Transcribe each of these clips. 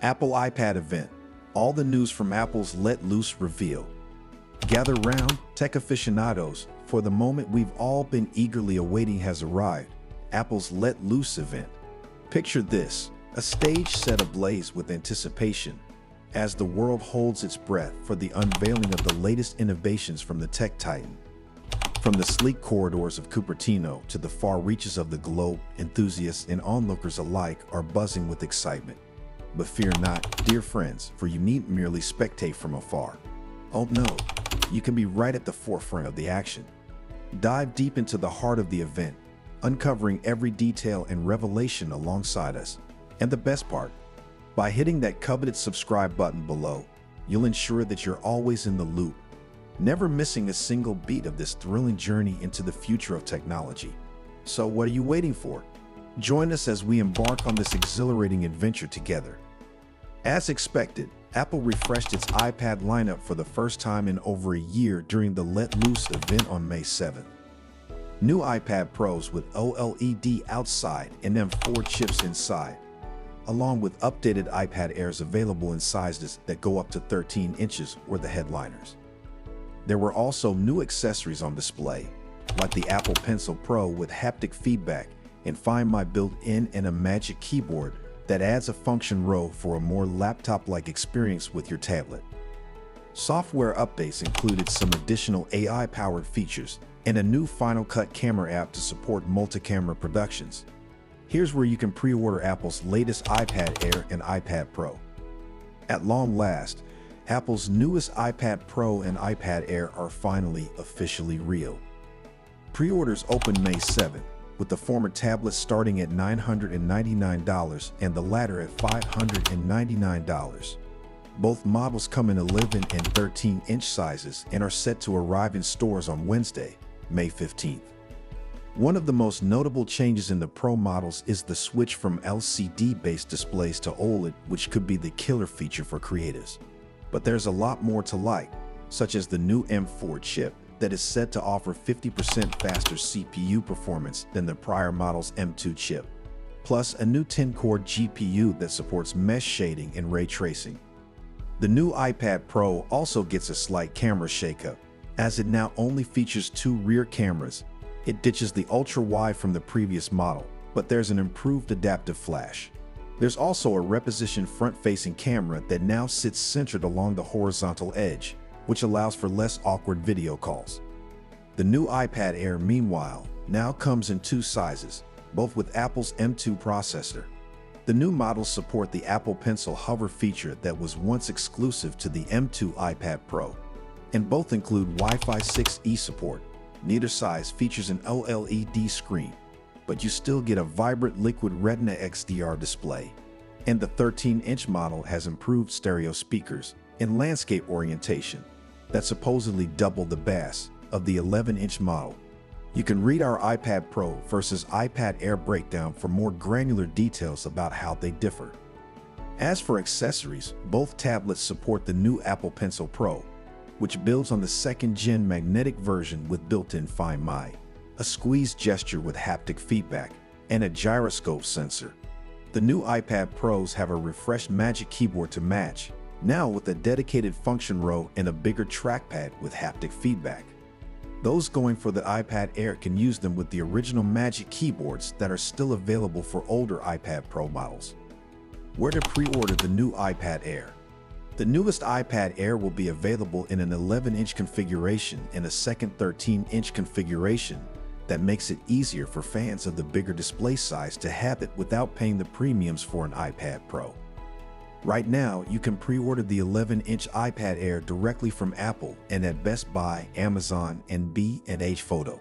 Apple iPad event. All the news from Apple's Let Loose reveal. Gather round, tech aficionados, for the moment we've all been eagerly awaiting has arrived. Apple's Let Loose event. Picture this, a stage set ablaze with anticipation as the world holds its breath for the unveiling of the latest innovations from the tech titan. From the sleek corridors of Cupertino to the far reaches of the globe, enthusiasts and onlookers alike are buzzing with excitement. But fear not, dear friends, for you needn't merely spectate from afar. Oh no, you can be right at the forefront of the action. Dive deep into the heart of the event, uncovering every detail and revelation alongside us. And the best part, by hitting that coveted subscribe button below, you'll ensure that you're always in the loop, never missing a single beat of this thrilling journey into the future of technology. So what are you waiting for? Join us as we embark on this exhilarating adventure together. As expected, Apple refreshed its iPad lineup for the first time in over a year during the Let Loose event on May 7th. New iPad Pros with OLED outside and M4 chips inside, along with updated iPad Airs available in sizes that go up to 13 inches, were the headliners. There were also new accessories on display, like the Apple Pencil Pro with haptic feedback and Find My built-in and a Magic Keyboard that adds a function row for a more laptop-like experience with your tablet. Software updates included some additional AI-powered features and a new Final Cut camera app to support multi-camera productions. Here's where you can pre-order Apple's latest iPad Air and iPad Pro. At long last, Apple's newest iPad Pro and iPad Air are finally officially real. Pre-orders open May 7th, with the former tablets starting at $999 and the latter at $599. Both models come in 11 and 13-inch sizes and are set to arrive in stores on Wednesday, May 15th. One of the most notable changes in the Pro models is the switch from LCD-based displays to OLED, which could be the killer feature for creatives. But there's a lot more to like, such as the new M4 chip that is said to offer 50% faster CPU performance than the prior model's M2 chip, plus a new 10-core GPU that supports mesh shading and ray tracing. The new iPad Pro also gets a slight camera shakeup, as it now only features 2 rear cameras. It ditches the ultra-wide from the previous model, but there's an improved adaptive flash. There's also a repositioned front-facing camera that now sits centered along the horizontal edge, which allows for less awkward video calls. The new iPad Air, meanwhile, now comes in 2 sizes, both with Apple's M2 processor. The new models support the Apple Pencil Hover feature that was once exclusive to the M2 iPad Pro, and both include Wi-Fi 6E support. Neither size features an OLED screen, but you still get a vibrant Liquid Retina XDR display. And the 13-inch model has improved stereo speakers and landscape orientation that supposedly double the bass of the 11-inch model. You can read our iPad Pro versus iPad Air breakdown for more granular details about how they differ. As for accessories, both tablets support the new Apple Pencil Pro, which builds on the 2nd-gen magnetic version with built-in Find My, a squeeze gesture with haptic feedback, and a gyroscope sensor. The new iPad Pros have a refreshed Magic Keyboard to match, now with a dedicated function row and a bigger trackpad with haptic feedback. Those going for the iPad Air can use them with the original Magic Keyboards that are still available for older iPad Pro models. Where to pre-order the new iPad Air? The newest iPad Air will be available in an 11-inch configuration and a second 13-inch configuration that makes it easier for fans of the bigger display size to have it without paying the premiums for an iPad Pro. Right now, you can pre-order the 11-inch iPad Air directly from Apple and at Best Buy, Amazon, and B&H Photo.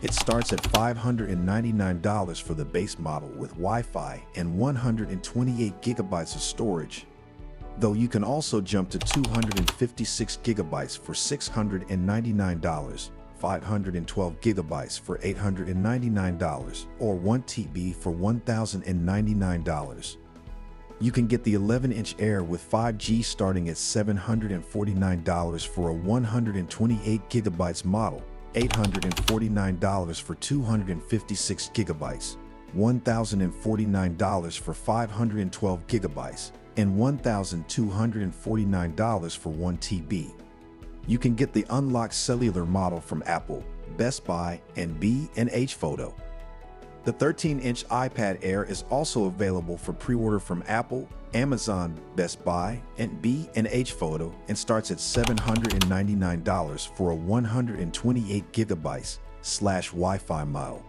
It starts at $599 for the base model with Wi-Fi and 128 gigabytes of storage, though you can also jump to 256 gigabytes for $699, 512 gigabytes for $899, or 1 TB for $1,099. You can get the 11-inch Air with 5G starting at $749 for a 128 gigabytes model, $849 for 256 gigabytes, $1,049 for 512 gigabytes, and $1,249 for 1 TB. You can get the unlocked cellular model from Apple, Best Buy, and B&H Photo. The 13-inch iPad Air is also available for pre-order from Apple, Amazon, Best Buy, and B&H Photo and starts at $799 for a 128 GB/Wi-Fi model.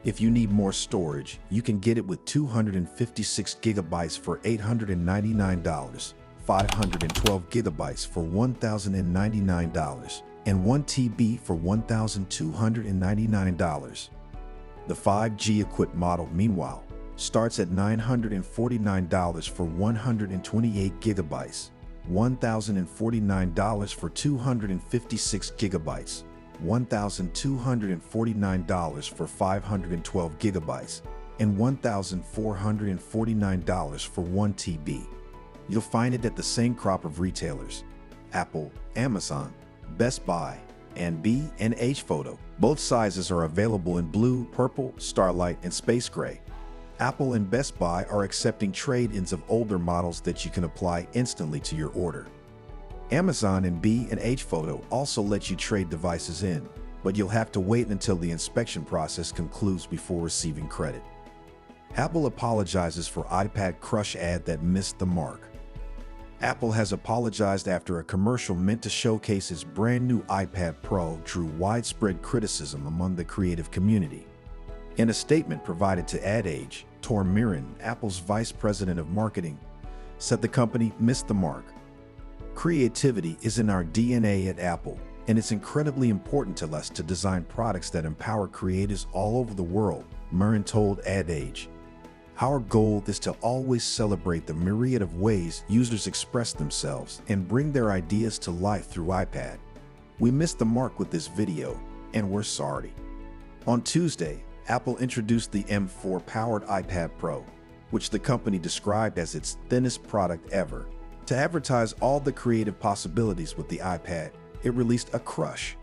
If you need more storage, you can get it with 256 GB for $899, 512 GB for $1,099, and 1 TB for $1,299. The 5G equipped model, meanwhile, starts at $949 for 128 GB, $1,049 for 256 GB, $1,249 for 512 GB, and $1,449 for 1 TB. You'll find it at the same crop of retailers: Apple, Amazon, Best Buy, and B&H Photo. Both sizes are available in blue, purple, starlight, and space gray. Apple and Best Buy are accepting trade-ins of older models that you can apply instantly to your order. Amazon and B&H Photo also let you trade devices in, but you'll have to wait until the inspection process concludes before receiving credit. Apple apologizes for iPad Crush ad that missed the mark. Apple has apologized after a commercial meant to showcase its brand new iPad Pro drew widespread criticism among the creative community. In a statement provided to Ad Age, Tor Mirin, Apple's vice president of marketing, said the company missed the mark. Creativity is in our DNA at Apple, and it's incredibly important to us to design products that empower creators all over the world, Mirin told Ad Age. Our goal is to always celebrate the myriad of ways users express themselves and bring their ideas to life through iPad. We missed the mark with this video, and we're sorry. On Tuesday, Apple introduced the M4-powered iPad Pro, which the company described as its thinnest product ever. To advertise all the creative possibilities with the iPad, it released a Crush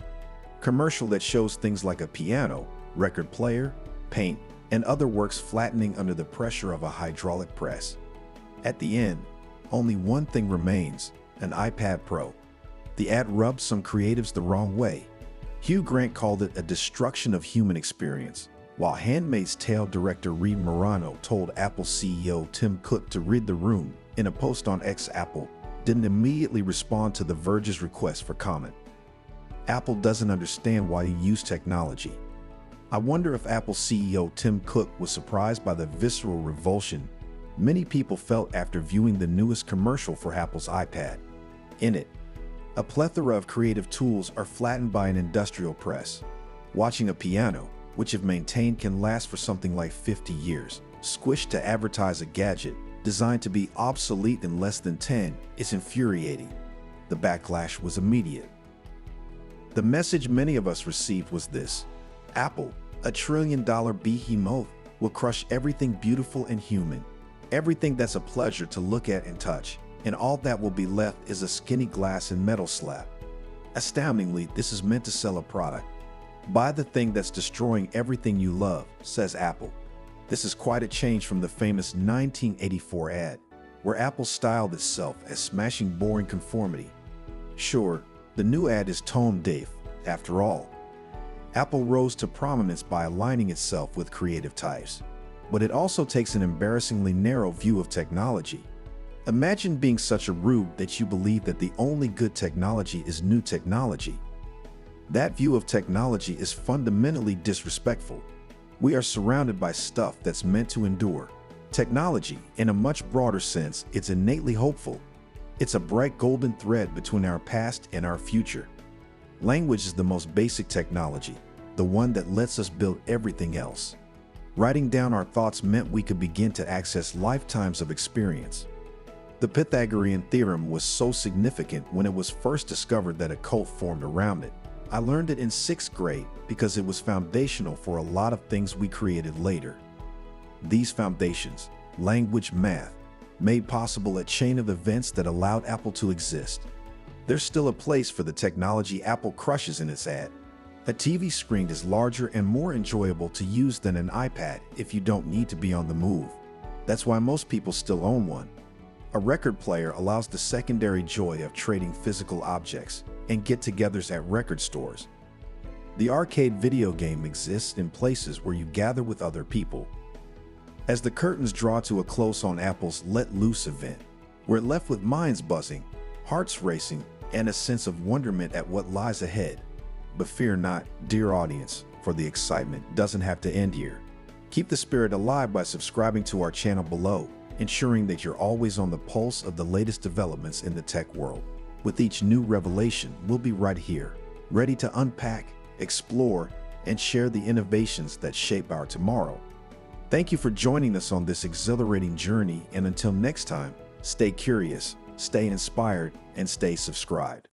commercial that shows things like a piano, record player, paint, and other works flattening under the pressure of a hydraulic press. At the end, only one thing remains: an iPad Pro. The ad rubbed some creatives the wrong way. Hugh Grant called it a destruction of human experience, while Handmaid's Tale director Reed Morano told Apple CEO Tim Cook to read the room. In a post on X, Apple didn't immediately respond to the Verge's request for comment. Apple doesn't understand why you use technology. I wonder if Apple CEO Tim Cook was surprised by the visceral revulsion many people felt after viewing the newest commercial for Apple's iPad. In it, a plethora of creative tools are flattened by an industrial press. Watching a piano, which if maintained can last for something like 50 years, squished to advertise a gadget designed to be obsolete in less than 10, is infuriating. The backlash was immediate. The message many of us received was this: Apple, a trillion-dollar behemoth, will crush everything beautiful and human, everything that's a pleasure to look at and touch, and all that will be left is a skinny glass and metal slab. Astoundingly, this is meant to sell a product. Buy the thing that's destroying everything you love, says Apple. This is quite a change from the famous 1984 ad, where Apple styled itself as smashing boring conformity. Sure, the new ad is tone-deaf, after all. Apple rose to prominence by aligning itself with creative types, but it also takes an embarrassingly narrow view of technology. Imagine being such a rube that you believe that the only good technology is new technology. That view of technology is fundamentally disrespectful. We are surrounded by stuff that's meant to endure. Technology, in a much broader sense, it's innately hopeful. It's a bright golden thread between our past and our future. Language is the most basic technology, the one that lets us build everything else. Writing down our thoughts meant we could begin to access lifetimes of experience. The Pythagorean theorem was so significant when it was first discovered that a cult formed around it. I learned it in 6th grade because it was foundational for a lot of things we created later. These foundations, language, math, made possible a chain of events that allowed Apple to exist. There's still a place for the technology Apple crushes in its ad. A TV screen is larger and more enjoyable to use than an iPad if you don't need to be on the move. That's why most people still own one. A record player allows the secondary joy of trading physical objects and get-togethers at record stores. The arcade video game exists in places where you gather with other people. As the curtains draw to a close on Apple's Let Loose event, we're left with minds buzzing, hearts racing, and a sense of wonderment at what lies ahead. But fear not, dear audience, for the excitement doesn't have to end here. Keep the spirit alive by subscribing to our channel below, ensuring that you're always on the pulse of the latest developments in the tech world. With each new revelation, we'll be right here, ready to unpack, explore, and share the innovations that shape our tomorrow. Thank you for joining us on this exhilarating journey, and until next time, stay curious, stay inspired, and stay subscribed.